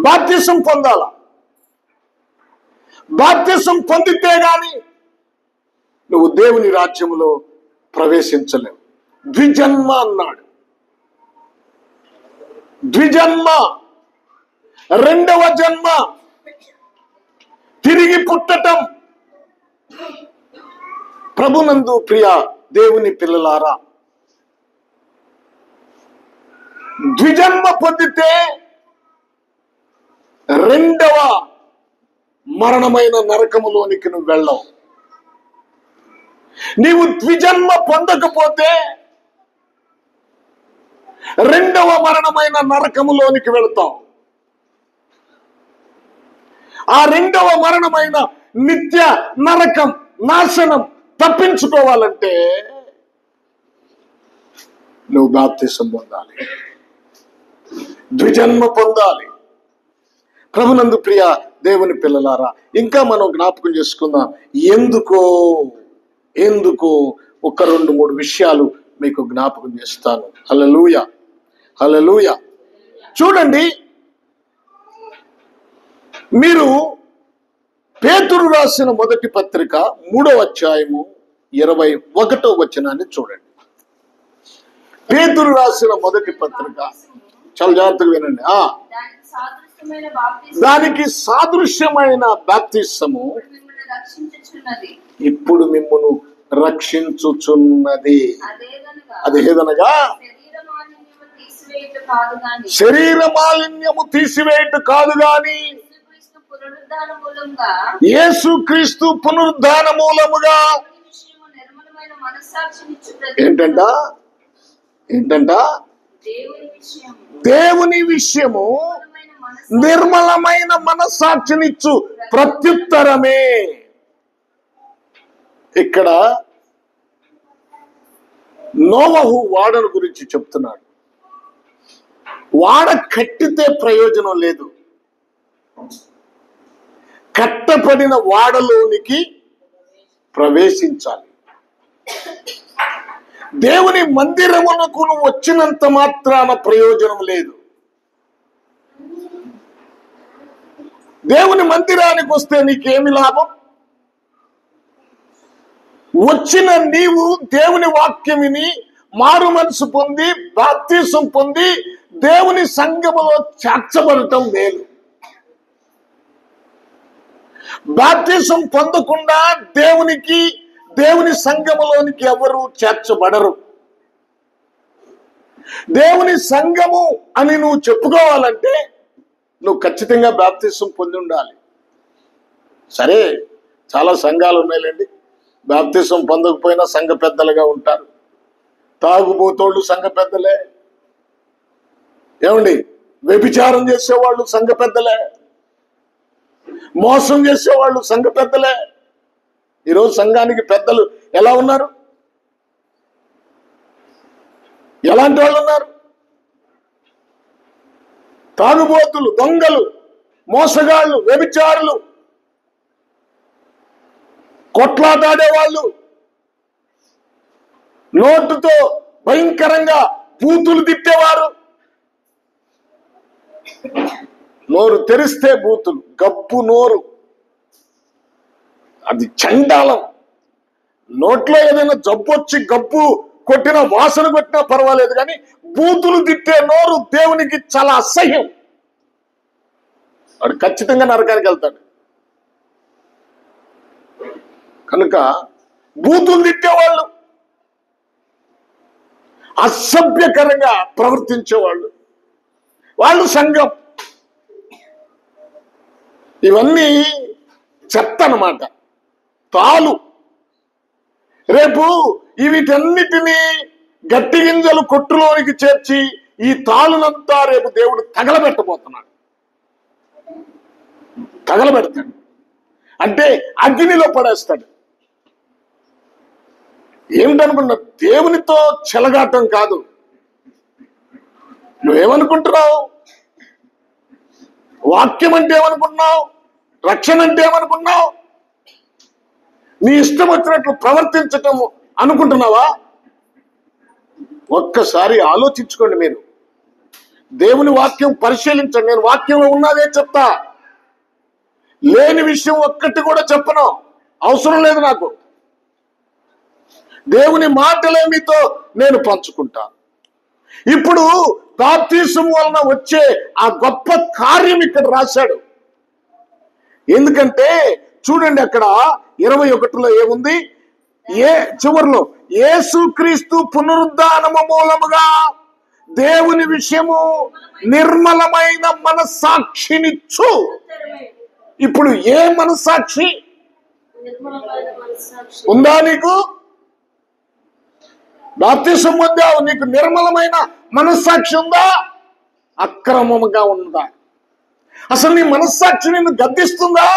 బాప్తిసం పొందాల. బాప్తిసం పొందితే గాని నువ్వు దేవుని రాజ్యములో ప్రవేశించలేవు. ద్విజన్మ అన్నాడు. ద్విజన్మ, రెండవ జన్మ, తిరిగి పుట్టటం. ప్రభునందు ప్రియ దేవుని పిల్లలారా, ద్విజన్మ పొందితే రెండవ మరణమైన నరకములోనికి నువ్వు వెళ్ళవు. నీవు ద్విజన్మ పొందకపోతే రెండవ మరణమైన నరకములోనికి వెళతావు. ఆ రెండవ మరణమైన నిత్య నరకం, నాశనం తప్పించుకోవాలంటే నువ్వు బాప్తిసం పొందాలి, ద్విజన్మ పొందాలి. ప్రభునందు ప్రియ దేవుని పిల్లలారా, ఇంకా మనం జ్ఞాపకం చేసుకుందాం. ఎందుకో ఒక 2-3 విషయాలు మీకు జ్ఞాపకం చేస్తాను. హల్లెలూయా, హల్లెలూయా. చూడండి, మీరు పేతురు రాసిన మొదటి పత్రిక 3వ అధ్యాయము 21వ వచనాన్ని చూడండి. పేతురు రాసిన మొదటి పత్రిక, చాలా జాగ్రత్తగా వినండి. దానికి సాదృశ్యమైన బాప్తిసము ఇప్పుడు మిమ్మును రక్షించుచున్నది. అదేదనగా శరీర మాలిన్యము తీసివేయట కాదు గాని యేసుక్రీస్తు పునరుద్ధాన మూలముగా ఏంటంట దేవుని విషయము నిర్మలమైన మనస్సాక్షినిచ్చు ప్రత్యుత్తరమే. ఇక్కడ నోవహు వాడను గురించి చెప్తున్నాడు. వాడ కట్టితే ప్రయోజనం లేదు, కట్టబడిన వాడలోనికి ప్రవేశించాలి. దేవుని మందిరమునకు నువ్వు వచ్చినంత మాత్రాన ప్రయోజనం లేదు. దేవుని మందిరానికి వస్తే నీకేమి లాభం? వచ్చిన నీవు దేవుని వాక్యం విని మారు మనసు పొంది బాప్తిసం పొంది దేవుని సంఘములో చేర్చబడటం మేలు. బాప్తిసం పొందకుండా దేవుని సంఘములోనికి ఎవరు చేర్చబడరు. దేవుని సంఘము అని నువ్వు చెప్పుకోవాలంటే నువ్వు ఖచ్చితంగా బాప్తిసం పొంది ఉండాలి. సరే, చాలా సంఘాలు ఉన్నాయిలేండి, బాప్తిసం పొందకపోయినా సంఘ పెద్దలుగా ఉంటారు. తాగుబోతోళ్ళు సంఘ పెద్దలే, ఏమండి, వ్యభిచారం చేసేవాళ్ళు సంఘ పెద్దలే, మోసం చేసేవాళ్ళు సంఘ పెద్దలే. ఈరోజు సంఘానికి పెద్దలు ఎలా ఉన్నారు? ఎలాంటి వాళ్ళు ఉన్నారు? తాగుబోతులు, దొంగలు, మోసగాళ్ళు, వ్యభిచారులు, కొట్లాడాడేవాళ్ళు, నోటుతో భయంకరంగా బూతులు తిట్టేవారు. నోరు తెరిస్తే బూతులు, గబ్బు నోరు, అది చండాలం. నోట్లో ఏదైనా జబ్బు వచ్చి గబ్బు కొట్టిన వాసన కొట్టినా పర్వాలేదు, కానీ బూతులు తిట్టే నోరు దేవునికి చాలా అసహ్యం. వాడు ఖచ్చితంగా నరకానికి వెళ్తాడు. కనుక బూతులు తిట్టేవాళ్ళు, అసభ్యకరంగా ప్రవర్తించేవాళ్ళు, వాళ్ళు సంఘం. ఇవన్నీ చెత్త అన్నమాట, తాలు. రేపు వీటన్నిటినీ గట్టి గింజలు కొట్టులోనికి చేర్చి ఈ తాళునంతా రేపు దేవుడు తగలబెట్టబోతున్నాడు. తగలబెడతాడు అంటే అగ్నిలో పడేస్తాడు. ఏమిటనుకున్నా, దేవునితో చెలగాటం కాదు. నువ్వేమనుకుంటున్నావు? వాక్యం అంటే ఏమనుకున్నావు? రక్షణ అంటే ఏమనుకున్నావు? నీ ఇష్టం వచ్చినట్లు ప్రవర్తించటం అనుకుంటున్నావా? ఒక్కసారి ఆలోచించుకోండి. మీరు దేవుని వాక్యం పరిశీలించండి. నేను వాక్యంలో ఉన్నదే చెప్తా, లేని విషయం ఒక్కటి కూడా చెప్పను, అవసరం లేదు నాకు. దేవుని మాటలే మీతో నేను పంచుకుంటా. ఇప్పుడు బాప్తిసం వలన వచ్చే ఆ గొప్ప కార్యం ఇక్కడ రాశాడు. ఎందుకంటే చూడండి, అక్కడ 21లో ఏముంది? చివరిలో యేసుక్రీస్తు పునరుద్ధానము మూలముగా దేవుని విషయము నిర్మలమైన మనస్సాక్షినిచ్చు. ఇప్పుడు ఏ మనస్సాక్షి ఉందా నీకు? బాప్తిసం పొందావు, నీకు నిర్మలమైన మనస్సాక్షి ఉందా? అక్రమముగా ఉందా? అసలు నీ మనస్సాక్షి నిన్ను గద్దిస్తుందా?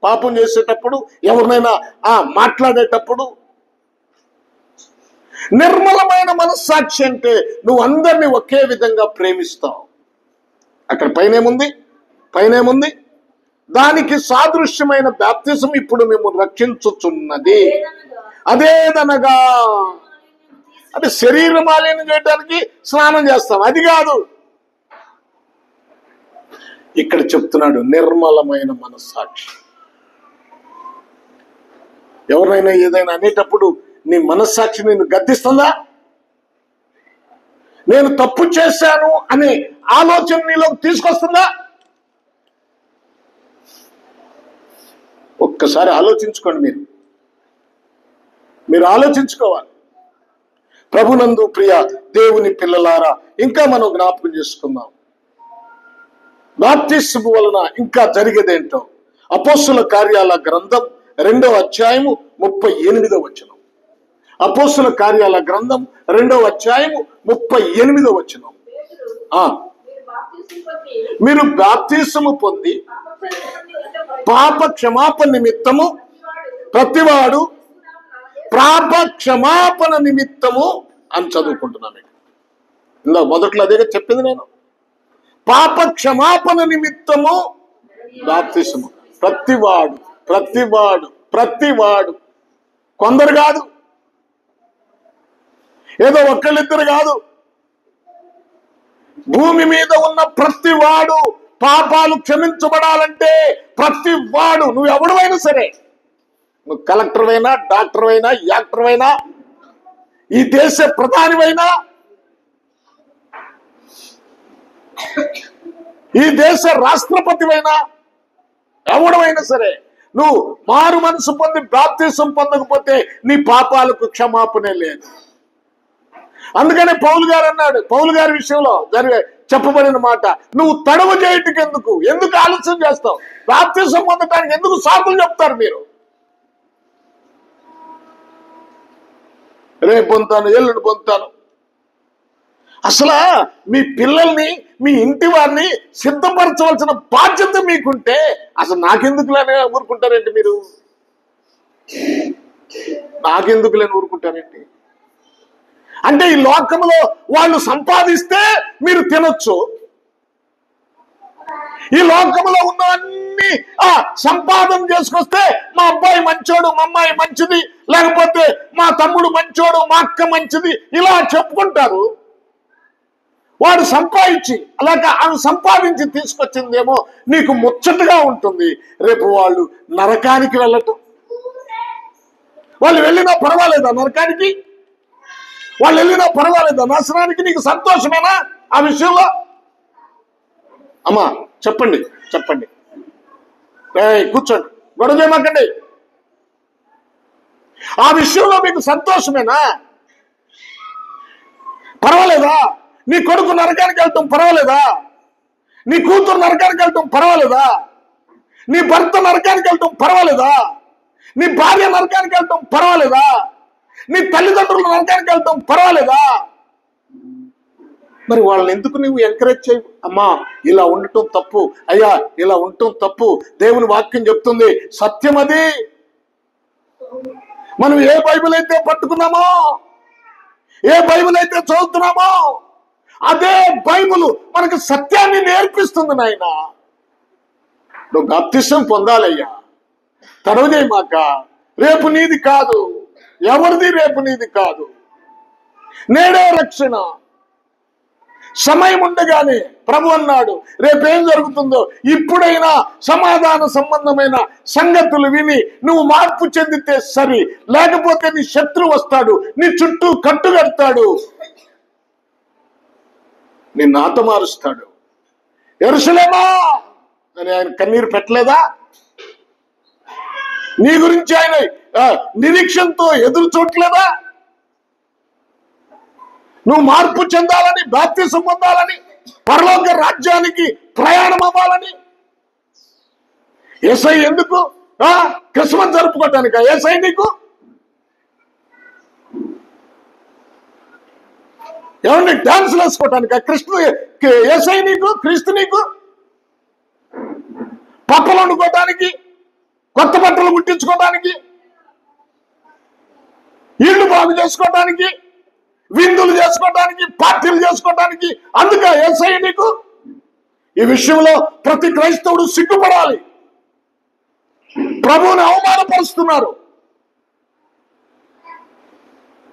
పాపం చేసేటప్పుడు, ఎవరినైనా మాట్లాడేటప్పుడు. నిర్మలమైన మనస్సాక్షి అంటే నువ్వు అందరినీ ఒకే విధంగా ప్రేమిస్తావు. అక్కడ పైనేముంది? దానికి సాదృశ్యమైన బాప్తిసం ఇప్పుడు మిమ్మల్ని రక్షించుచున్నది. అదేదనగా అంటే శరీర మాలిన్యం చేయడానికి స్నానం చేస్తాం, అది కాదు. ఇక్కడ చెప్తున్నాడు నిర్మలమైన మనస్సాక్షి. ఎవరైనా ఏదైనా అనేటప్పుడు నీ మనస్సాక్షి నిన్ను గద్దిస్తుందా? నేను తప్పు చేశాను అనే ఆలోచన నీలోకి తీసుకొస్తుందా? ఒక్కసారి ఆలోచించుకోండి. మీరు ఆలోచించుకోవాలి. ప్రభునందు ప్రియ దేవుని పిల్లలారా, ఇంకా మనం జ్ఞాపకం చేసుకుందాం. బాప్తిస్మము వలన ఇంకా జరిగేదేంటో అపోస్తుల కార్యాల గ్రంథం 2వ అధ్యాయము 38వ వచనం. అపోస్తుల కార్యాల గ్రంథం 2వ అధ్యాయము 38వ వచనం. మీరు బాప్తిస్మము పొంది పాప క్షమాపణ నిమిత్తము ప్రతివాడు పాప క్షమాపణ నిమిత్తము అని చదువుకుంటున్నాను. ఇందులో మొదట్లో అదే చెప్పింది నేను. పాప క్షమాపణ నిమిత్తము బాప్తిస్మము. ప్రతివాడు కొందరు కాదు, ఏదో ఒక్కళ్ళిద్దరు కాదు. భూమి మీద ఉన్న ప్రతివాడు పాపాలు క్షమించబడాలంటే ప్రతివాడు, నువ్వు ఎవడమైనా సరే, నువ్వు కలెక్టర్ అయినా, డాక్టర్ అయినా, యాక్టర్ అయినా, ఈ దేశ ప్రధానివైనా, ఈ దేశ రాష్ట్రపతివైనా, ఎవడమైనా సరే, నువ్వు మారు మనసు పొంది బాప్తిసం పొందకపోతే నీ పాపాలకు క్షమాపణ లేదు. అందుకనే పౌలు గారు అన్నాడు, పౌలు గారి విషయంలో చెప్పబడిన మాట, నువ్వు తడవ చేయటకు ఎందుకు ఆలస్యం చేస్తావు? బాప్తిసం పొందటానికి ఎందుకు సాకులు చెప్తారు మీరు? రేపు పొందుతాను, ఎల్లుండి పొందుతాను. అసలు మీ పిల్లల్ని, మీ ఇంటి వారిని సిద్ధపరచవలసిన బాధ్యత మీకుంటే అసలు నాకెందుకులేని ఊరుకుంటారేంటి మీరు? నాకెందుకులేని ఊరుకుంటారేంటి? అంటే ఈ లోకంలో వాళ్ళు సంపాదిస్తే మీరు తినొచ్చు, ఈ లోకంలో ఉన్నవన్నీ సంపాదన చేసుకొస్తే మా అబ్బాయి మంచోడు, మా అమ్మాయి మంచిది, లేకపోతే మా తమ్ముడు మంచోడు, మా అక్క మంచిది, ఇలా చెప్పుకుంటారు. వాడు సంపాదించి తీసుకొచ్చిందేమో నీకు ముచ్చటగా ఉంటుంది. రేపు వాళ్ళు నరకానికి వెళ్ళటం, వాళ్ళు వెళ్ళినా పర్వాలేదా? నరకానికి వాళ్ళు వెళ్ళినా పర్వాలేదా? నాశనానికి నీకు సంతోషమేనా ఆ విషయంలో? అమ్మా చెప్పండి, కూర్చోండి, గొడవ చేయమాకండి. ఆ విషయంలో మీకు సంతోషమేనా? పర్వాలేదా? నీ కొడుకు నరకానికి వెళ్ళటం పర్వాలేదా? నీ కూతురు నరకానికి వెళ్ళటం పర్వాలేదా? నీ భర్త నరకానికి వెళ్ళటం పర్వాలేదా? నీ భార్య నరకానికి వెళ్ళటం పర్వాలేదా? నీ తల్లిదండ్రులు నరకానికి వెళ్ళటం పర్వాలేదా? మరి వాళ్ళని ఎందుకు నువ్వు ఎంకరేజ్ చేయవు? అమ్మా ఇలా ఉండటం తప్పు, అయ్యా ఇలా ఉండటం తప్పు, దేవుని వాక్యం చెప్తుంది, సత్యం అది. మనం ఏ బైబిల్ అయితే పట్టుకున్నామో, ఏ బైబిల్ అయితే చదువుతున్నామో, అదే బైబిల్ మనకు సత్యాన్ని నేర్పిస్తుంది. నాయన నువ్వు బాప్తిసం పొందాలయ్యా, తడవ చేయమాక. రేపు నీది కాదు, ఎవరిది రేపు నీది కాదు. నేడే రక్షణ. సమయం ఉండగానే ప్రభు అన్నాడు, రేపేం జరుగుతుందో ఇప్పుడైనా సమాధాన సంబంధమైన సంగతులు విని నువ్వు మార్పు చెందితే సరి, లేకపోతే నీ శత్రువు వస్తాడు, నీ చుట్టూ కట్టుగడతాడు, నిన్ను ఆతమారుస్తాడు. యెరూషలేమా అని ఆయన కన్నీరు పెట్టలేదా? నీ గురించి ఆయన నిరీక్షణతో ఎదురు చూడలేదా? నువ్వు మార్పు చెందాలని, బాప్తిసం పొందాలని, పరలోక రాజ్యానికి ప్రయాణం అవ్వాలని. యేసై ఎందుకు? క్రిస్మస్ జరుపుకోవటానికా యేసై నీకు? ఏమండి డాన్సులు వేసుకోవటానికా యేసై నీకు? క్రీస్తు నీకు? పప్పలు వండుకోవటానికి, కొత్త బట్టలు కుట్టించుకోవటానికి, ఇళ్ళు బాగు చేసుకోవటానికి, విందులు చేసుకోవడానికి, పార్టీలు చేసుకోవడానికి అందుకే యేసయ్య నీకు? ఈ విషయంలో ప్రతి క్రైస్తవుడు సిగ్గుపడాలి. ప్రభువుని అవమానపరుస్తున్నారు.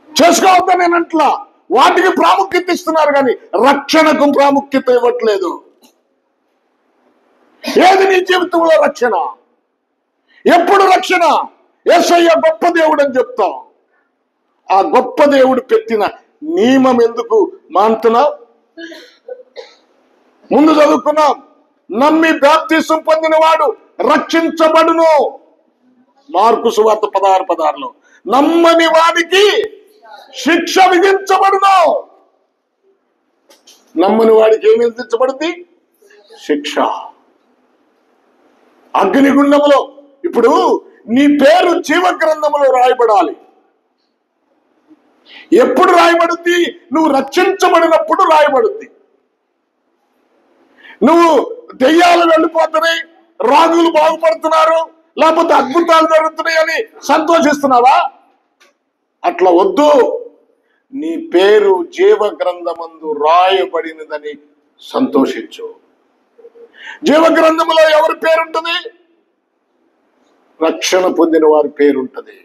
చేసుకోవద్దని నేనంట్లా, వాటికి ప్రాముఖ్యత ఇస్తున్నారు కానీ రక్షణకు ప్రాముఖ్యత ఇవ్వట్లేదు. ఏది నీ జీవితంలో రక్షణ? ఎప్పుడు రక్షణ? యేసయ్య గొప్ప దేవుడు అని చెప్తాం. ఆ గొప్ప దేవుడు పెట్టిన నియమం ఎందుకు మానుతున్నావు? ముందు చదువుకున్నాం, నమ్మి బాప్తిసం పొందిన వాడు రక్షించబడును. మార్కు సువార్త 16:16. నమ్మని వాడికి శిక్ష విధించబడును. నమ్మని వాడికి ఏమి విధించబడుద్ది? శిక్ష. అగ్నిగుండంలో. ఇప్పుడు నీ పేరు జీవ గ్రంథంలో రాయబడాలి. ఎప్పుడు రాయబడుద్ది? నువ్వు రక్షించబడినప్పుడు రాయబడుద్ది. నువ్వు దెయ్యాలు వెళ్ళిపోతున్నాయి, రాగులు బాగుపడుతున్నారు, లేకపోతే అద్భుతాలు జరుగుతున్నాయి అని సంతోషిస్తున్నావా? అట్లా వద్దు. నీ పేరు జీవ గ్రంథమందు రాయబడినదని సంతోషించు. జీవ గ్రంథంలో ఎవరి పేరుంటుంది? రక్షణ పొందిన వారి పేరుంటది.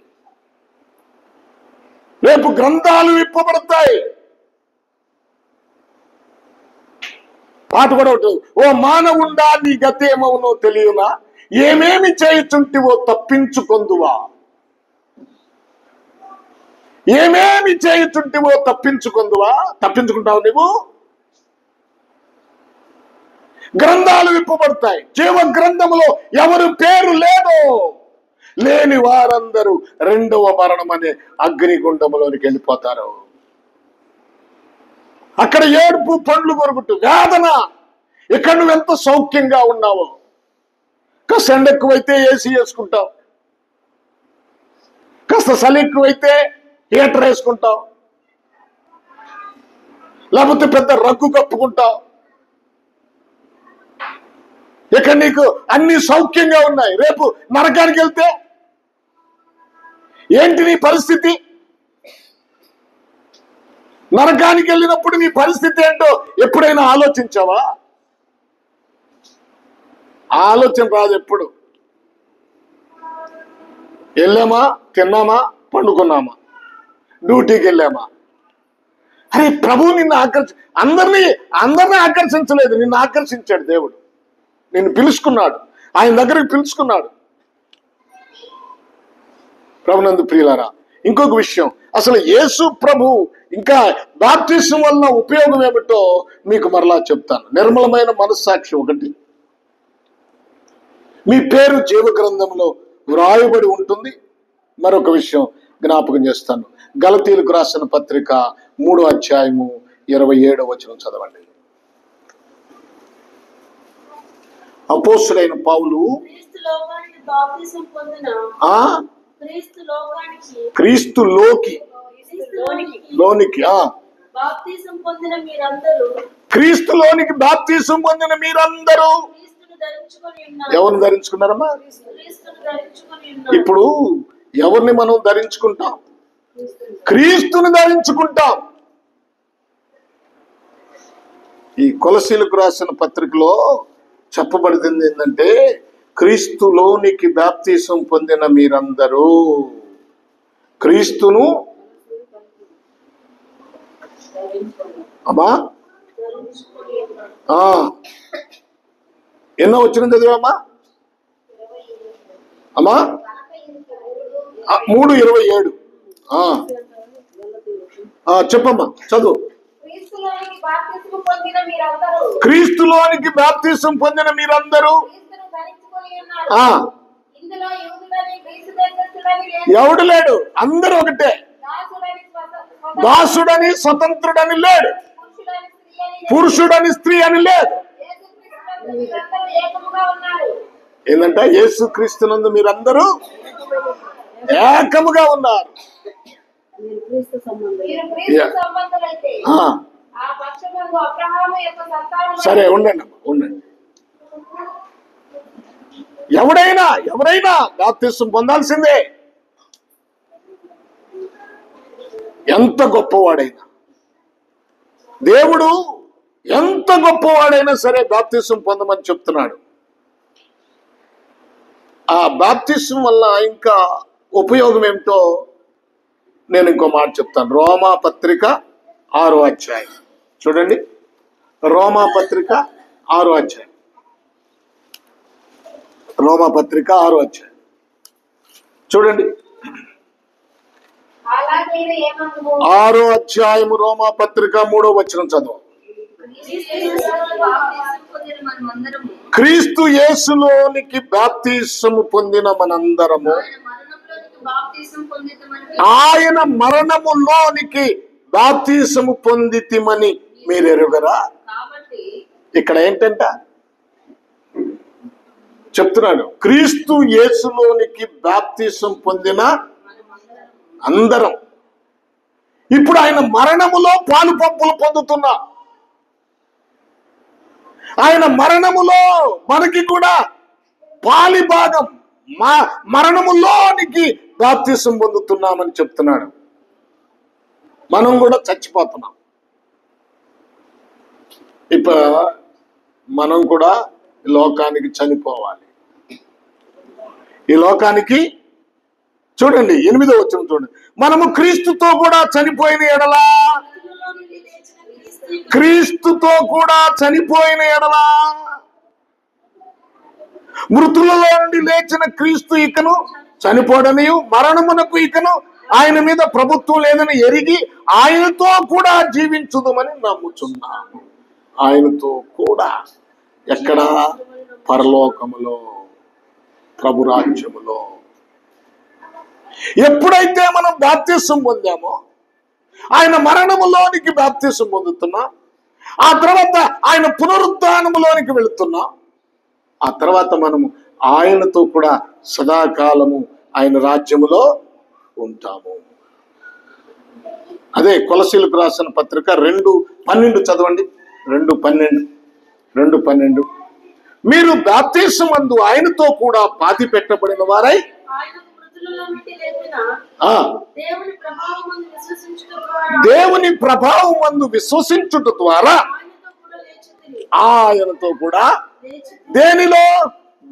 రేపు గ్రంథాలు విప్పబడతాయి. పాట కూడా ఉంటుంది, ఓ మానవుండా నీ గతేమవునో తెలియనా, ఏమేమి చేయుచుంటివో తప్పించుకొందువా. ఏమేమి చేయుచుంటివో తప్పించుకొందువా. తప్పించుకుంటావు నువ్వు? గ్రంథాలు విప్పబడతాయి. జీవ గ్రంథంలో ఎవరి పేరు లేదో, లేని వారందరూ రెండవ మరణం అనే అగ్నిగుండంలోనికి వెళ్ళిపోతారు. అక్కడ ఏడుపు, పండ్లు కొరుకుట్టు, వేదన. ఇక్కడ నువ్వెంత సౌఖ్యంగా ఉన్నావో. కాస్త ఎండ ఎక్కువైతే ఏసీ వేసుకుంటావు, కాస్త చలి ఎక్కువైతే హీటర్ వేసుకుంటావు, లేకపోతే పెద్ద రగ్గు కప్పుకుంటావు. ఇక్కడ నీకు అన్ని సౌఖ్యంగా ఉన్నాయి. రేపు నరకానికి వెళ్తే ఏంటి నీ పరిస్థితి? నరకానికి వెళ్ళినప్పుడు నీ పరిస్థితి ఏంటో ఎప్పుడైనా ఆలోచించావా? ఆలోచన రాదు. ఎప్పుడు వెళ్ళామా, తిన్నామా, పండుకున్నామా, డ్యూటీకి వెళ్ళామా? అరే ప్రభు నిన్ను అందరినీ ఆకర్షించలేదు, నిన్ను ఆకర్షించాడు దేవుడు. నిన్ను పిలుచుకున్నాడు, ఆయన దగ్గరికి పిలుచుకున్నాడు. ప్రభునందు ప్రియులారా, ఇంకొక విషయం, అసలు యేసు ప్రభు ఇంకా బాప్తిసం వలన ఉపయోగం ఏమిటో మీకు మరలా చెప్తాను. నిర్మలమైన మనస్సాక్షి ఒకటి, మీ పేరు జీవ గ్రంథంలో వ్రాయబడి ఉంటుంది. మరొక విషయం జ్ఞాపకం చేస్తాను. గలతీయులకు రాసిన పత్రిక 3వ అధ్యాయము 27వ వచనం చదవండి. అపోస్తుడైన పౌలు క్రీస్తులోనికి బాప్తిసం పొందిన మీరందరూ ఎవరిని ధరించుకున్నారమ్మా? ఇప్పుడు ఎవరిని మనం ధరించుకుంటాం? క్రీస్తుని ధరించుకుంటాం. ఈ కొలసీలకు రాసిన పత్రికలో చెప్పబడింది ఏంటంటే, క్రీస్తులోనికి బాప్తిసం పొందిన మీరందరూ క్రీస్తును అమ్మా ఎన్నో వచ్చిన చదివామా అమ్మా 3:27 చెప్పమ్మా చదువు. క్రీస్తులోనికి బాప్తిసం పొందిన మీరందరూ ఎవడు లేడు, అందరూ ఒకటే. దాసుడని స్వతంత్రుడని లేడు, పురుషుడని స్త్రీ అని లేదు. ఏంటంటే యేసు క్రీస్తునందు మీరందరూ ఏకముగా ఉన్నారు. సరే ఉండండి ఉండండి. ఎవరైనా బాప్తిసం పొందాల్సిందే. ఎంత గొప్పవాడైనా, దేవుడు ఎంత గొప్పవాడైనా సరే బాప్తిసం పొందమని చెప్తున్నాడు. ఆ బాప్తిసం వల్ల ఇంకా ఉపయోగం ఏమిటో నేను ఇంకో మాట చెప్తాను. రోమా పత్రిక 6వ అధ్యాయం చూడండి. రోమా పత్రిక 6వ అధ్యాయం. రోమా పత్రిక 6వ అధ్యాయం చూడండి. 6వ అధ్యాయము రోమా పత్రిక 3వ వచనం చదువు. క్రీస్తు యేసులోనికి బాప్తిసము పొందిన మనందరము ఆయన మరణములోనికి బాప్తిసము పొందితిమని మీరెరుగరా. ఇక్కడ ఏంటంట చెప్తున్నాడు, క్రీస్తు యేసులోనికి బాప్తిసం పొందిన అందరం ఇప్పుడు ఆయన మరణములో పాలు పంపులు పొందుతున్నా. ఆయన మరణములో మనకి కూడా పాలి భాగం, మరణములోనికి బాప్తిసం పొందుతున్నామని చెప్తున్నాడు. మనం కూడా చచ్చిపోతున్నాం. ఇప్పుడు మనం కూడా లోకానికి చనిపోవాలి. ఈ లోకానికి చూడండి 8వ వచనం చూడండి. మనము క్రీస్తుతో కూడా చనిపోయిన ఎడలా, క్రీస్తుతో కూడా చనిపోయిన ఎడలా మృతులలో నుండి లేచిన క్రీస్తు ఇకను చనిపోడని, మరణమునకు ఇకను ఆయన మీద ప్రభుత్వం లేదని ఎరిగి ఆయనతో కూడా జీవించుదామని నమ్ముచున్నాము. ఆయనతో కూడా ఎక్కడ? పరలోకములో, ప్రభురాజ్యములో. ఎప్పుడైతే మనం బాప్తిసం పొందామో ఆయన మరణములోనికి బాప్తిసం పొందుతున్నాం. ఆ తర్వాత ఆయన పునరుద్ధానములోనికి వెళుతున్నాం. ఆ తర్వాత మనము ఆయనతో కూడా సదాకాలము ఆయన రాజ్యములో ఉంటాము. అదే కొలసీలకు రాసిన పత్రిక 2:12 చదవండి. 2:12 మీరు బాప్తిసమందు ఆయనతో కూడా పాతి పెట్టబడిన వారై దేవుని ప్రభావమందు విశ్వసించుట ద్వారా ఆయనతో కూడా దేనిలో?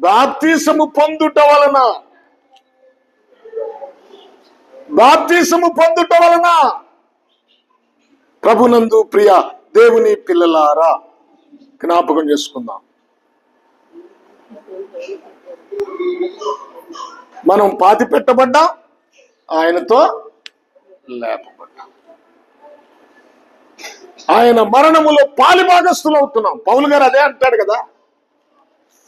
బాప్తిసము పొందుట వలన. బాప్తిసము పొందుట వలన. ప్రభునందు ప్రియ దేవుని పిల్లలారా జ్ఞాపకం చేసుకుందాం. మనం పాతి పెట్టబడ్డాం, ఆయనతో లేపబడ్డాం. ఆయన మరణములో పాలిభాగస్తులు అవుతున్నాం. పౌలు గారు అదే అంటాడు కదా.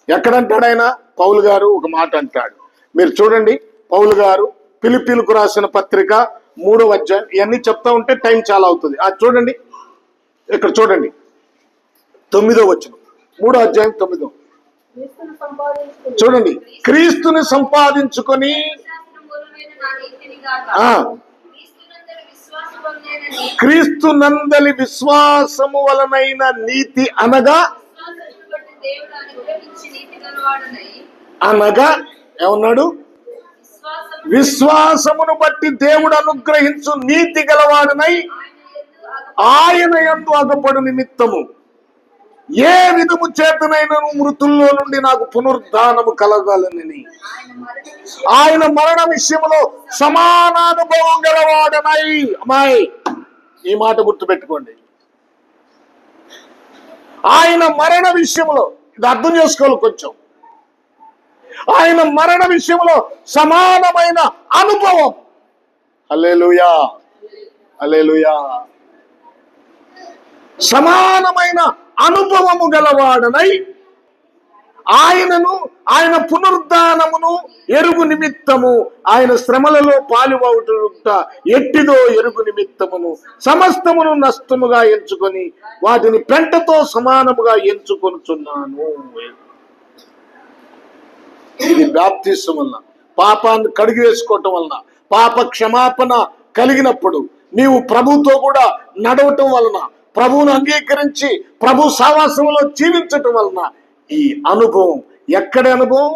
ఎక్కడంటాడు ఆయన? పౌలు గారు ఒక మాట అంటాడు. మీరు చూడండి, పౌలు గారు ఫిలిప్పీలకు రాసిన పత్రిక 3వ అధ్యాయం. ఇవన్నీ చెప్తా ఉంటే టైం చాలా అవుతుంది. అది చూడండి, ఇక్కడ చూడండి 9వ వచనం, 3వ అధ్యాయం 9వ. చూడండి, క్రీస్తుని సంపాదించుకొని క్రీస్తు నందలి విశ్వాసము వలనైన నీతి అనగా ఏమన్నాడు? విశ్వాసమును బట్టి దేవుడు అనుగ్రహించు నీతి గలవాడనై ఆయన యందు అగపడు నిమిత్తము ఏ విధము చేతనైనను మృతుల్లో నుండి నాకు పునరుద్ధానము కలగాలని ఆయన మరణ విషయంలో సమానానుభవం గలవాడనై. అమ్మాయి, ఈ మాట గుర్తుపెట్టుకోండి. ఆయన మరణ విషయంలో, ఇది అర్థం చేసుకోవాలి కొంచెం, ఆయన మరణ విషయంలో సమానమైన అనుభవం. హల్లెలూయా, హల్లెలూయా. సమానమైన అనుభవము గలవాడనై ఆయనను, ఆయన పునరుద్ధానమును ఎరుగు నిమిత్తము, ఆయన శ్రమలలో పాలుబడుట ఎట్టిదో ఎరుగు నిమిత్తమును సమస్తమును నష్టముగా ఎంచుకొని వాటిని పెంటతో సమానముగా ఎంచుకొనుచున్నాను. ఇది బాప్తిసం వలన, పాపాన్ని కడిగి వేసుకోవటం వలన, పాప క్షమాపణ కలిగినప్పుడు నీవు ప్రభుతో కూడా నడవటం వలన, ప్రభువును అంగీకరించి ప్రభు సావాసంలో జీవించటం వలన ఈ అనుభవం. ఎక్కడి అనుభవం?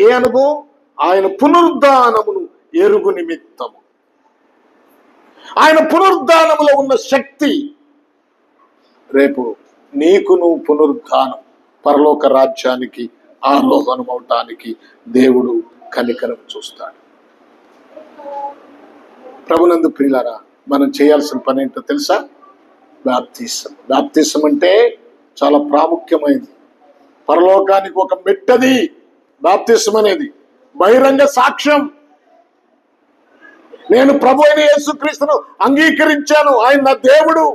ఏ అనుభవం? ఆయన పునరుద్ధానమును ఎరుగు నిమిత్తము. ఆయన పునరుద్ధానములో ఉన్న శక్తి రేపు నీకును పునరుద్ధానం, పరలోక రాజ్యానికి ఆరోహణం అవటానికి దేవుడు కనికరం చూస్తాడు. ప్రభునందు ప్రియులారా, మనం చేయాల్సిన పని ఏంటో తెలుసా? బాప్తిసం. బాప్తిసం అంటే చాలా ప్రాముఖ్యమైనది. పరలోకానికి ఒక మెట్టది బాప్తిసం అనేది. బహిరంగ సాక్ష్యం. నేను ప్రభు అయిన యేసుక్రీస్తును అంగీకరించాను, ఆయన నా దేవుడు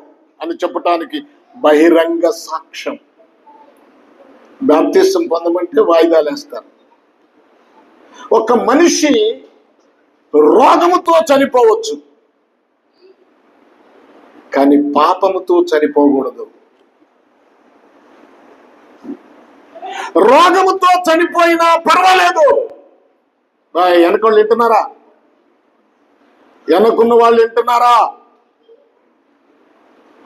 అని చెప్పటానికి బహిరంగ సాక్ష్యం. బాప్తిసం పొందమంటే వాయిదాలు వేస్తారు. ఒక మనిషి రోగముతో చనిపోవచ్చు, కానీ పాపముతో చనిపోకూడదు. రోగముతో చనిపోయినా పర్వాలేదు. వెనకోళ్ళు వింటున్నారా? వెనకున్న వాళ్ళు వింటున్నారా?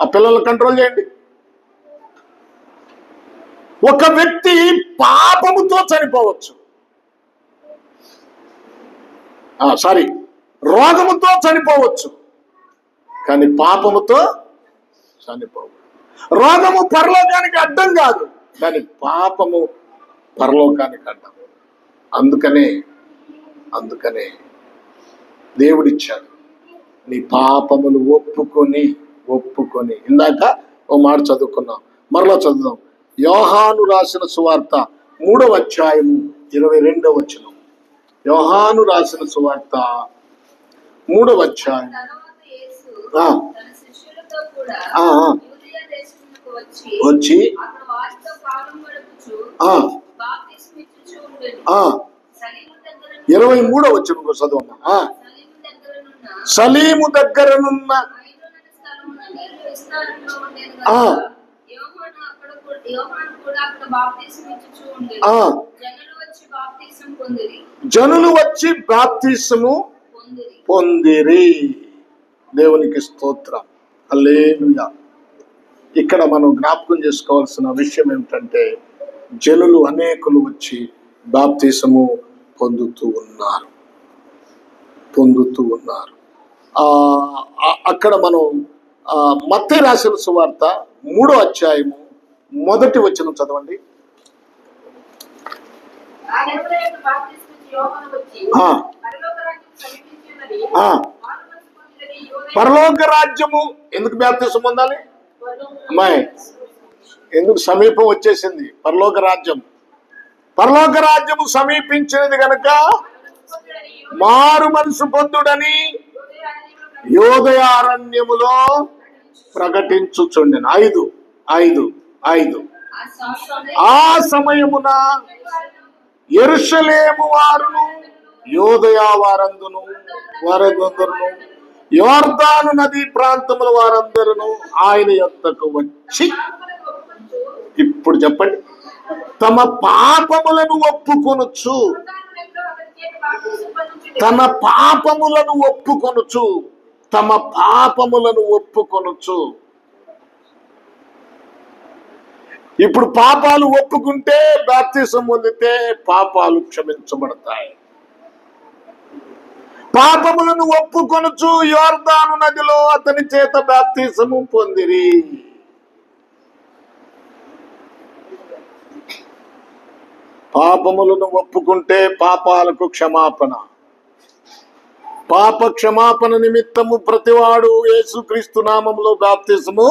ఆ పిల్లల్ని కంట్రోల్ చేయండి. ఒక వ్యక్తి పాపముతో చనిపోవచ్చు, రోగముతో చనిపోవచ్చు, కానీ పాపముతో చనిపోవచ్చు. రోగము పరలోకానికి అడ్డం కాదు, కానీ పాపము పరలోకానికి అడ్డం. అందుకనే దేవుడిచ్చాడు, నీ పాపములు ఒప్పుకొని. ఇందాక ఓ మాట చదువుకున్నాం, మరలా చదువుదాం. యోహాను రాసిన సువార్త 3వ అధ్యాయము 22వ వచనం. యోహాను రాసిన సువార్త 3వ అధ్యాయం. వచ్చి 23వ వచనం చదవమ్మా. సలీము దగ్గరనున్న జనులు వచ్చి బాప్తిసము పొందిరి. దేవునికి స్తోత్రం, హల్లెలూయా. ఇక్కడ మనం జ్ఞాపకం చేసుకోవాల్సిన విషయం ఏమిటంటే, జనులు అనేకులు వచ్చి బాప్తిసము పొందుతూ ఉన్నారు. అక్కడ మనం మత్తయి రాసిన సువార్త 3వ అధ్యాయము 1వ వచనం చదవండి. పరలోక రాజ్యము ఎందుకు బాప్తిసం పొందాలి అమ్మాయి? ఎందుకు? సమీపం వచ్చేసింది పరలోక రాజ్యము సమీపించినది గనక మారు మనసు పొందుడని యోదయ అరణ్యములో ప్రకటించుచుండెను. 5 ఆ సమయమున యెరూషలేము వారును యోదయ వారందరును యోర్దాను నది ప్రాంతముల వారందరూ ఆయన యొద్దకు వచ్చి, ఇప్పుడు చెప్పండి, తమ పాపములను ఒప్పుకొనుచు ఇప్పుడు పాపాలు ఒప్పుకుంటే, బాప్తిసం పొందితే పాపాలు క్షమించబడతాయి. పాపములను ఒప్పుకొనుచు యోర్దాను నదిలో అతని చేత బాప్తిసము పొందిరి. పాపములను ఒప్పుకుంటే పాపాలకు క్షమాపణ. పాప క్షమాపణ నిమిత్తము ప్రతివాడు యేసుక్రీస్తు నామములో బాప్తిసము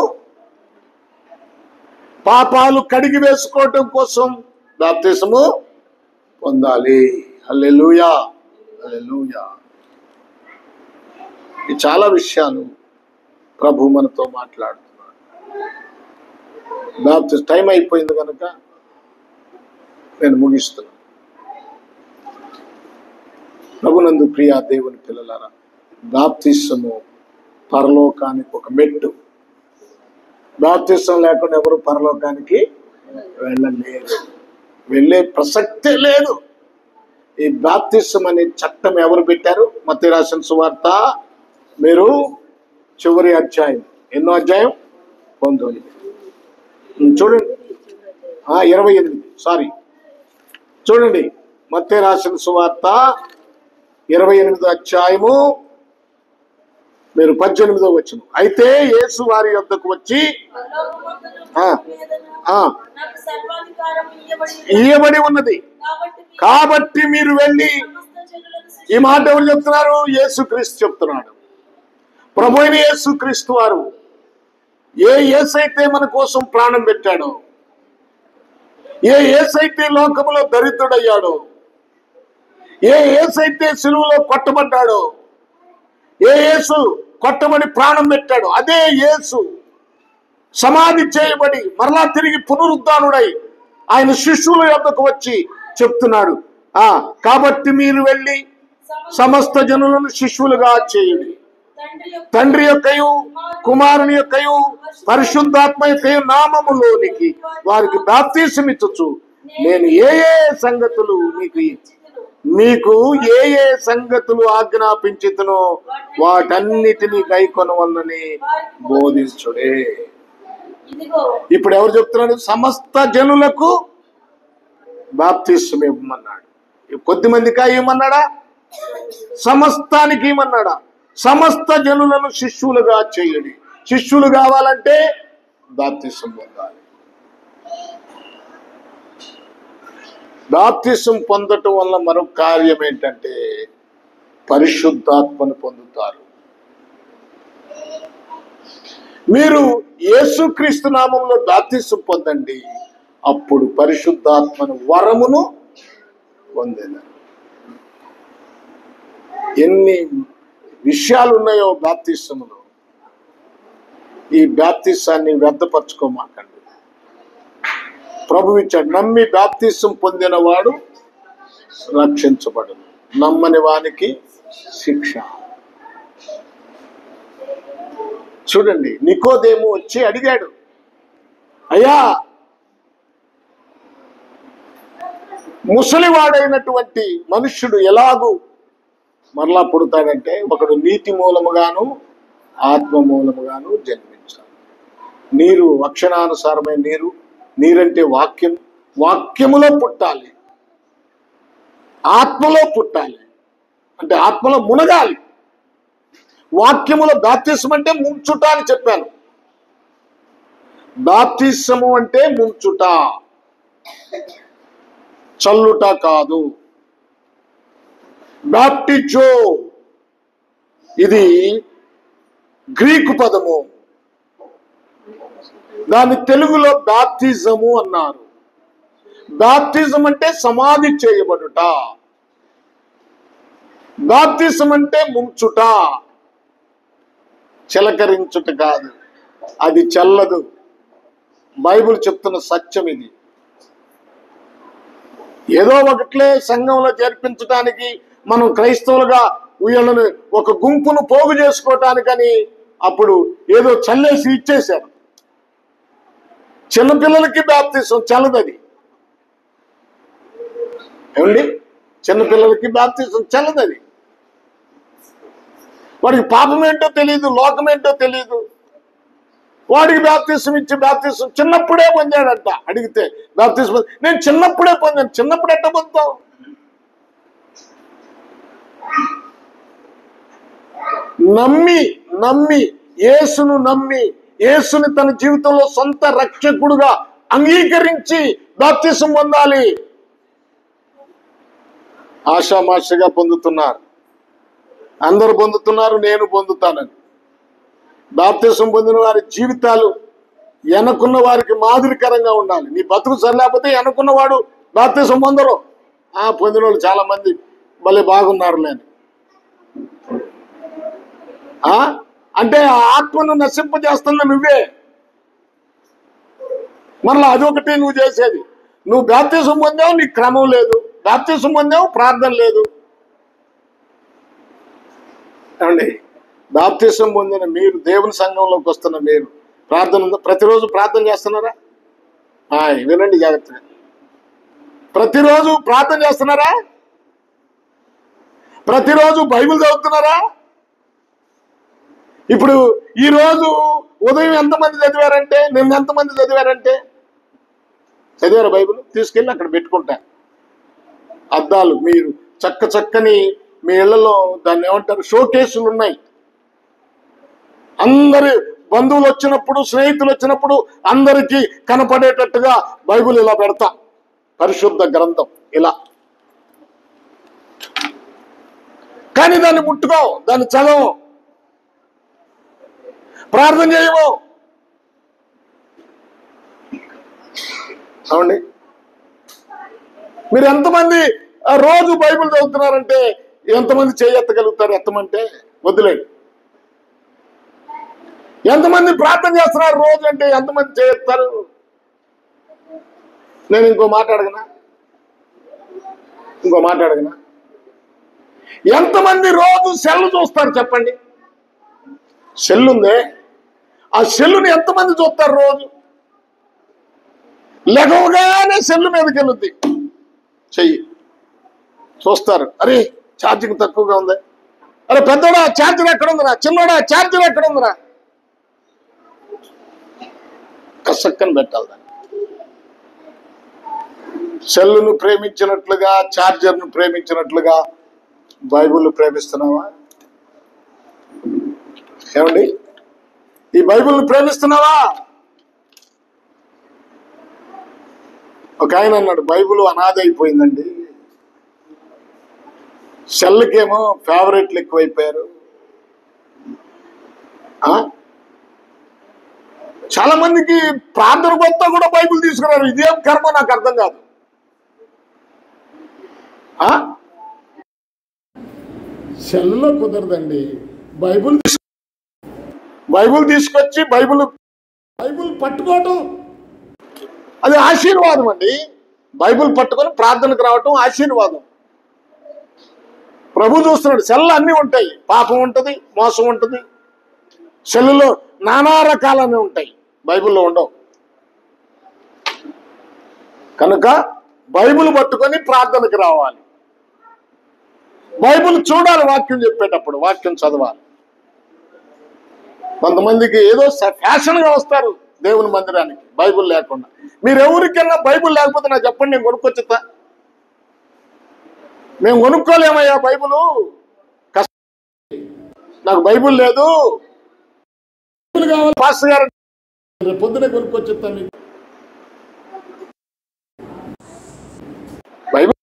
పాపాలు కడిగి వేసుకోవటం కోసం బాప్తిసము పొందాలి. హల్లెలూయా, హల్లెలూయా. ఈ చాలా విషయాలు ప్రభు మనతో మాట్లాడుతున్నాడు. బాప్తిసం టైం అయిపోయింది కనుక నేను ముగిస్తున్నాను. ప్రభునందు ప్రియ దేవుని పిల్లలారా, బాప్తిసము పరలోకానికి ఒక మెట్టు. బాప్తిసం లేకుండా ఎవరు పరలోకానికి వెళ్ళలేరు, వెళ్ళే ప్రసక్తే లేదు. ఈ బాప్తిసం అనే చట్టం ఎవరు పెట్టారు? మత్తయి రాసిన సువార్త మీరు చివరి అధ్యాయం, ఎన్నో అధ్యాయం? 19 చూడండి. 28 సారీ చూడండి. మత్తయి రాసిన సువార్త 28 అధ్యాయము మీరు 18వ వచనం. అయితే యేసు వారి యొద్దకు వచ్చి ఇయ్యబడి ఉన్నది కాబట్టి మీరు వెళ్ళి, ఈ మాట ఎవరు చెప్తున్నారు? యేసుక్రీస్తు చెప్తున్నాడు. ప్రభు అయిన యేసుక్రీస్తు వారు, ఏ యేసైతే మన కోసం ప్రాణం పెట్టాడో, ఏ యేసైతే లోకములో దరిద్రుడయ్యాడో, ఏ యేసైతే సిలువలో కొట్టబడ్డాడో, ఏ యేసు కొట్టబడి ప్రాణం పెట్టాడు, అదే యేసు సమాధి చేయబడి మరలా తిరిగి పునరుద్ధానుడై ఆయన శిష్యుల యొద్దకు వచ్చి చెప్తున్నాడు, కాబట్టి మీరు వెళ్ళి సమస్త జనులను శిష్యులుగా చేయుడి, తండ్రి యొక్కయు కుమారుని యొక్కయు పరిశుద్ధాత్మ యొక్కయు నామములోనికి వారికి బాప్తిసమిచ్చుచు నేను ఏ ఏ సంగతులు మీకు ఏ ఏ సంగతులు ఆజ్ఞాపించుతునో వాటన్నిటినీ గైకొనవలనని బోధించుడే. ఇప్పుడు ఎవరు చెప్తున్నాడు? సమస్త జనులకు బాప్తిసం ఇవ్వమన్నాడు. కొద్ది మందికా ఇవ్వమన్నాడా? సమస్తానికి ఇవ్వమన్నాడా? సమస్త జనులను శిష్యులుగా చేయండి. శిష్యులు కావాలంటే బాప్తిసం పొందాలి. బాప్తిసం పొందటం వల్ల మరొక కార్యం ఏంటంటే పరిశుద్ధాత్మను పొందుతారు. మీరు యేసుక్రీస్తు నామంలో బాప్తిసం పొందండి, అప్పుడు పరిశుద్ధాత్మను వరమును పొందేదారు. ఎన్ని విషయాలు ఉన్నాయో బాప్తిసములో. ఈ బాప్తిసాన్ని వ్యర్థపరచుకోమాకండి. ప్రభు ఇచ్చాడు, నమ్మి బాప్తిసం పొందిన వాడు రక్షించబడదు, నమ్మని వానికి శిక్ష. చూడండి, నికోదేము వచ్చి అడిగాడు, అయ్యా ముసలివాడైనటువంటి మనుష్యుడు ఎలాగూ మరలా పుడతాడంటే, ఒకడు నీటి మూలముగాను ఆత్మ మూలముగాను జన్మించాలి. నీరు అక్షరానుసారమైన నీరు, నీరంటే వాక్యం, వాక్యములో పుట్టాలి, ఆత్మలో పుట్టాలి, అంటే ఆత్మలో మునగాలి. వాక్యములో బాప్తిసం అంటే ముంచుట అని చెప్పాను. బాప్తిసము అంటే ముంచుట, చల్లుట కాదు. బాప్టిజో ఇది గ్రీకు పదము, దాని తెలుగులో బాప్తిజము అన్నారు. బాప్తిజం అంటే సమాధి చేయబడుట, బాప్తిజం అంటే ముంచుట, చిలకరించుట కాదు. అది చల్లదు. బైబిల్ చెప్తున్న సత్యం ఇది. ఏదో ఒకట్లే సంఘంలో చేర్పించడానికి, మనం క్రైస్తవులుగా వీళ్ళని ఒక గుంపును పోగు చేసుకోవటానికని అప్పుడు ఏదో చల్లేసి ఇచ్చేశారు. చిన్నపిల్లలకి బాప్తిసం చల్లదది. ఏమండి, చిన్నపిల్లలకి బాప్తిసం చల్లదది. వాడికి పాపం ఏంటో తెలియదు, లోకం ఏంటో తెలియదు. వాడికి బాప్తిసం ఇచ్చి బాప్తిసం చిన్నప్పుడే పొందాడంట. అడిగితే బాప్తిసం నేను చిన్నప్పుడే పొందాను. చిన్నప్పుడు ఎట్ట పొందుతావు? నమ్మి యేసును నమ్మి యేసుని తన జీవితంలో సొంత రక్షకుడుగా అంగీకరించి బాప్తిసం పొందాలి. ఆషామాషగా పొందుతున్నారు, అందరూ పొందుతున్నారు, నేను పొందుతానని. బాప్తిసం పొందిన వారి జీవితాలు వెనకున్న వారికి మాదిరికరంగా ఉండాలి. నీ బతుకు సరిలేకపోతే వెనకున్నవాడు బాప్తిసం పొందరు. పొందిన వాళ్ళు చాలా మంది భలే బాగున్నారులే అని. అంటే ఆ ఆత్మను నశింపజేస్తున్న నువ్వే. మరలా అదొకటి నువ్వు చేసేది. నువ్వు బాప్తిసం పొందావు, నీకు క్రమం లేదు. బాప్తిసం పొందావు, ప్రార్థన లేదు. ఏమండి, బాప్తిసం పొందిన మీరు, దేవుని సంఘంలోకి వస్తున్న మీరు ప్రార్థన ఉందా? ప్రతిరోజు ప్రార్థన చేస్తున్నారా? వినండి జాగ్రత్తగా. ప్రతిరోజు ప్రార్థన చేస్తున్నారా? ప్రతిరోజు బైబిల్ చదువుతున్నారా? ఇప్పుడు ఈరోజు ఉదయం ఎంతమంది చదివారంటే, నిన్న ఎంతమంది చదివారంటే? చదివారా బైబిల్? తీసుకెళ్ళి అక్కడ పెట్టుకుంటా. అద్దాలు మీరు చక్కని మీ ఇళ్లలో దాన్ని ఏమంటారు, షోకేసులు ఉన్నాయి. అందరి బంధువులు వచ్చినప్పుడు, స్నేహితులు వచ్చినప్పుడు అందరికీ కనపడేటట్టుగా బైబిల్ ఇలా పెడతా. పరిశుద్ధ గ్రంథం ఇలా. కానీ దాన్ని ముట్టుకో, దాన్ని చదవం, ప్రార్థన చేయము. అవునండి, మీరు ఎంతమంది రోజు బైబిల్ చదువుతున్నారంటే ఎంతమంది చేయెత్తగలుగుతారు? ఎత్తమంటే వదిలేండి. ఎంతమంది ప్రార్థన చేస్తున్నారు రోజు అంటే ఎంతమంది చేయెత్తారు? నేను ఇంకో మాట అడగనా? ఎంతమంది రోజు సెల్ చూస్తారు చెప్పండి? సెల్ ఉందే, ఆ సెల్లుని ఎంతమంది చూస్తారు రోజు? లెగవగానే సెల్లు మీదకి వెళ్ళుద్ది, చెయ్యి చూస్తారు. అరే ఛార్జింగ్ తక్కువగా ఉంది. అరే పెద్దోడా ఛార్జర్ ఎక్కడ ఉందిరా? చిన్నోడా ఛార్జర్ ఎక్కడ ఉందిరా? కసక్కని పెట్టాలి దాన్ని. సెల్లును ప్రేమించినట్లుగా, ఛార్జర్ను ప్రేమించినట్లుగా బైబిల్ ప్రేమిస్తున్నావా? ఏమండి, ఈ బైబిల్ని ప్రేమిస్తున్నావా? ఒక ఆయన అన్నాడు, బైబిల్ అనాథ అయిపోయిందండి, సెల్కేమో ఫేవరెట్లు ఎక్కువైపోయారు. చాలా మందికి ప్రార్థన కొత్త కూడా బైబిల్ తీసుకున్నారు. ఇదేం కర్మ నాకు అర్థం కాదు. సెల్లో కుదరదండి. బైబిల్ తీసుకొచ్చి బైబిల్ పట్టుకోవటం అది ఆశీర్వాదం అండి. బైబిల్ పట్టుకొని ప్రార్థనకు రావటం ఆశీర్వాదం. ప్రభు చూస్తున్నాడు. సెల్ అన్నీ ఉంటాయి, పాపం ఉంటుంది, మోసం ఉంటుంది. సెల్లులో నానా రకాలన్నీ ఉంటాయి, బైబిల్లో ఉండవు. కనుక బైబిల్ పట్టుకొని ప్రార్థనకు రావాలి. బైబిల్ చూడాలి, వాక్యం చెప్పేటప్పుడు వాక్యం చదవాలి. కొంతమందికి ఏదో ఫ్యాషన్గా వస్తారు దేవుని మందిరానికి బైబిల్ లేకుండా. మీరు ఎవరికైనా బైబిల్ లేకపోతే నాకు చెప్పండి, నేను కొనుక్కొచ్చుతా. మేము కొనుక్కోలేమయ్యా బైబిల్, నాకు బైబిల్ లేదు, కావాలి పాస్టర్ గారు, రేపు పొద్దునే కొనుక్కొచ్చుతా. మీకు బైబిల్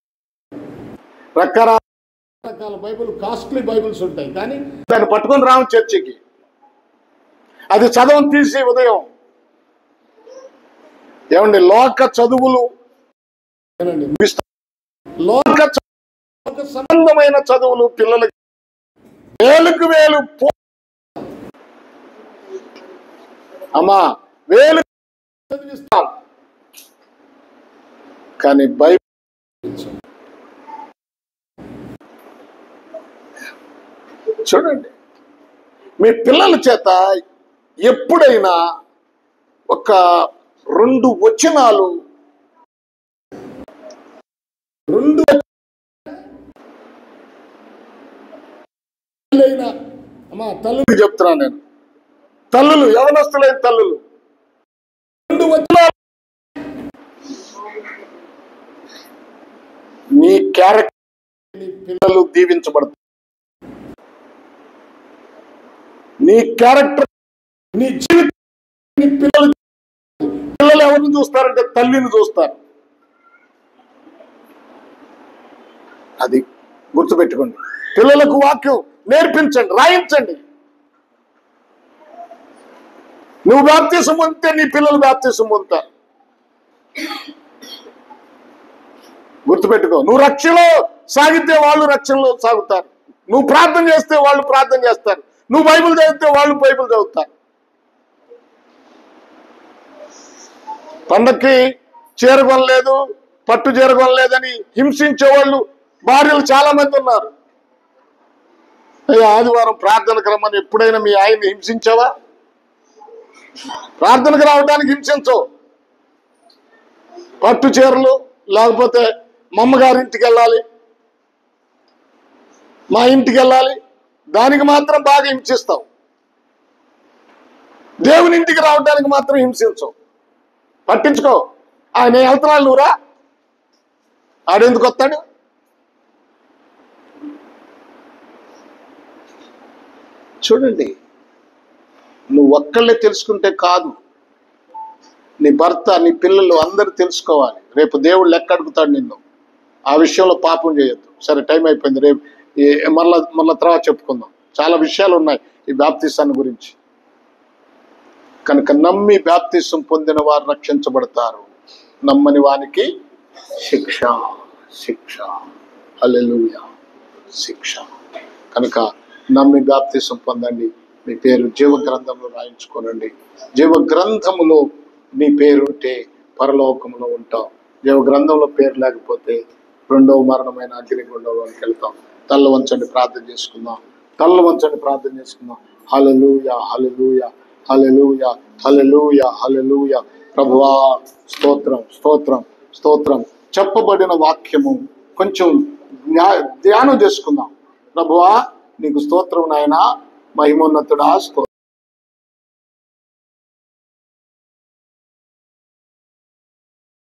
రకరకాల బైబిల్, కాస్ట్లీ బైబిల్స్ ఉంటాయి, కానీ దాన్ని పట్టుకొని రాము చర్చికి. అది చదవం తీసి ఉదయం. ఏమండి, లోక చదువులు, లోక సంబంధమైన చదువులు పిల్లలకి వేలుకు వేలు అమ్మా వేలు చదివిస్తాం, కానీ బైబిల్ చూడండి. మీ పిల్లల చేత ఎప్పుడైనా ఒక 2 వచనాలు అమ్మా తల్లులు చెప్తున్నాను నేను, తల్లులు, యవనస్తులైన తల్లులు, 2 వచనాలు నీ క్యారెక్టర్, నీ పిల్లలు దీవించబడతారు. నీ క్యారెక్టర్, నీ జీవితం, నీ పిల్లలు ఎవరిని చూస్తారంటే తల్లిని చూస్తారు. అది గుర్తుపెట్టుకోండి. పిల్లలకు వాక్యం నేర్పించండి, రాయించండి. నువ్వు బాప్తిసం పొందితే నీ పిల్లలు బాప్తిసం పొందుతారు. గుర్తుపెట్టుకో, నువ్వు రక్షణలో సాగితే వాళ్ళు రక్షణలో సాగుతారు. నువ్వు ప్రార్థన చేస్తే వాళ్ళు ప్రార్థన చేస్తారు. నువ్వు బైబిల్ చదివితే వాళ్ళు బైబిల్ చదువుతారు. పండక్కి చీర కొనలేదు, పట్టు చీర కొనలేదని హింసించే వాళ్ళు భార్యలు చాలా మంది ఉన్నారు. ఆదివారం ప్రార్థనకు రమ్మని ఎప్పుడైనా మీ ఆయన్ని హింసించావా? ప్రార్థనకు రావడానికి హింసించవు. పట్టు చీరలు, లేకపోతే మా అమ్మగారింటికి వెళ్ళాలి, మా ఇంటికి వెళ్ళాలి, దానికి మాత్రం బాగా హింసిస్తావు. దేవుని ఇంటికి రావడానికి మాత్రం హింసించవు. పట్టించుకో. ఆయన వెళ్తున్నాడు, నువ్వురా, ఆడెందుకు వస్తాడు? చూడండి, నువ్వు ఒక్కళ్ళే తెలుసుకుంటే కాదు, నీ భర్త, నీ పిల్లలు అందరూ తెలుసుకోవాలి. రేపు దేవుడు లెక్క అడుగుతాడు నిన్ను. ఆ విషయంలో పాపం చేయొద్దు. సరే, టైం అయిపోయింది. రేపు మళ్ళా తర్వాత చెప్పుకుందాం. చాలా విషయాలు ఉన్నాయి ఈ బాప్తిసాన్ని గురించి. కనుక నమ్మి బాప్తిసం పొందిన వారు రక్షించబడతారు, నమ్మని వానికి శిక్ష. శిక్ష, హల్లెలూయా, శిక్ష. కనుక నమ్మి బాప్తిసం పొందండి. మీ పేరు జీవ గ్రంథంలో రాయించుకోనండి. జీవ గ్రంథములో నీ పేరుంటే పరలోకములో ఉంటాం. జీవ గ్రంథంలో పేరు లేకపోతే రెండవ మరణమైన అగ్నిగుండంలోకి వెళ్తాం. తల్ల వంచండి, ప్రార్థన చేసుకుందాం. తల్ల వంచండి, ప్రార్థన చేసుకుందాం. హల్లెలూయా, హల్లెలూయా, హల్లెలూయా, హల్లెలూయా, హల్లెలూయా. ప్రభువా, స్తోత్రం, స్తోత్రం, స్తోత్రం. చెప్పబడిన వాక్యము కొంచెం ధ్యానం చేసుకుందాం. ప్రభువా, నీకు స్తోత్రం నాయనా, మహిమోన్నతుడా, స్తోత్రం.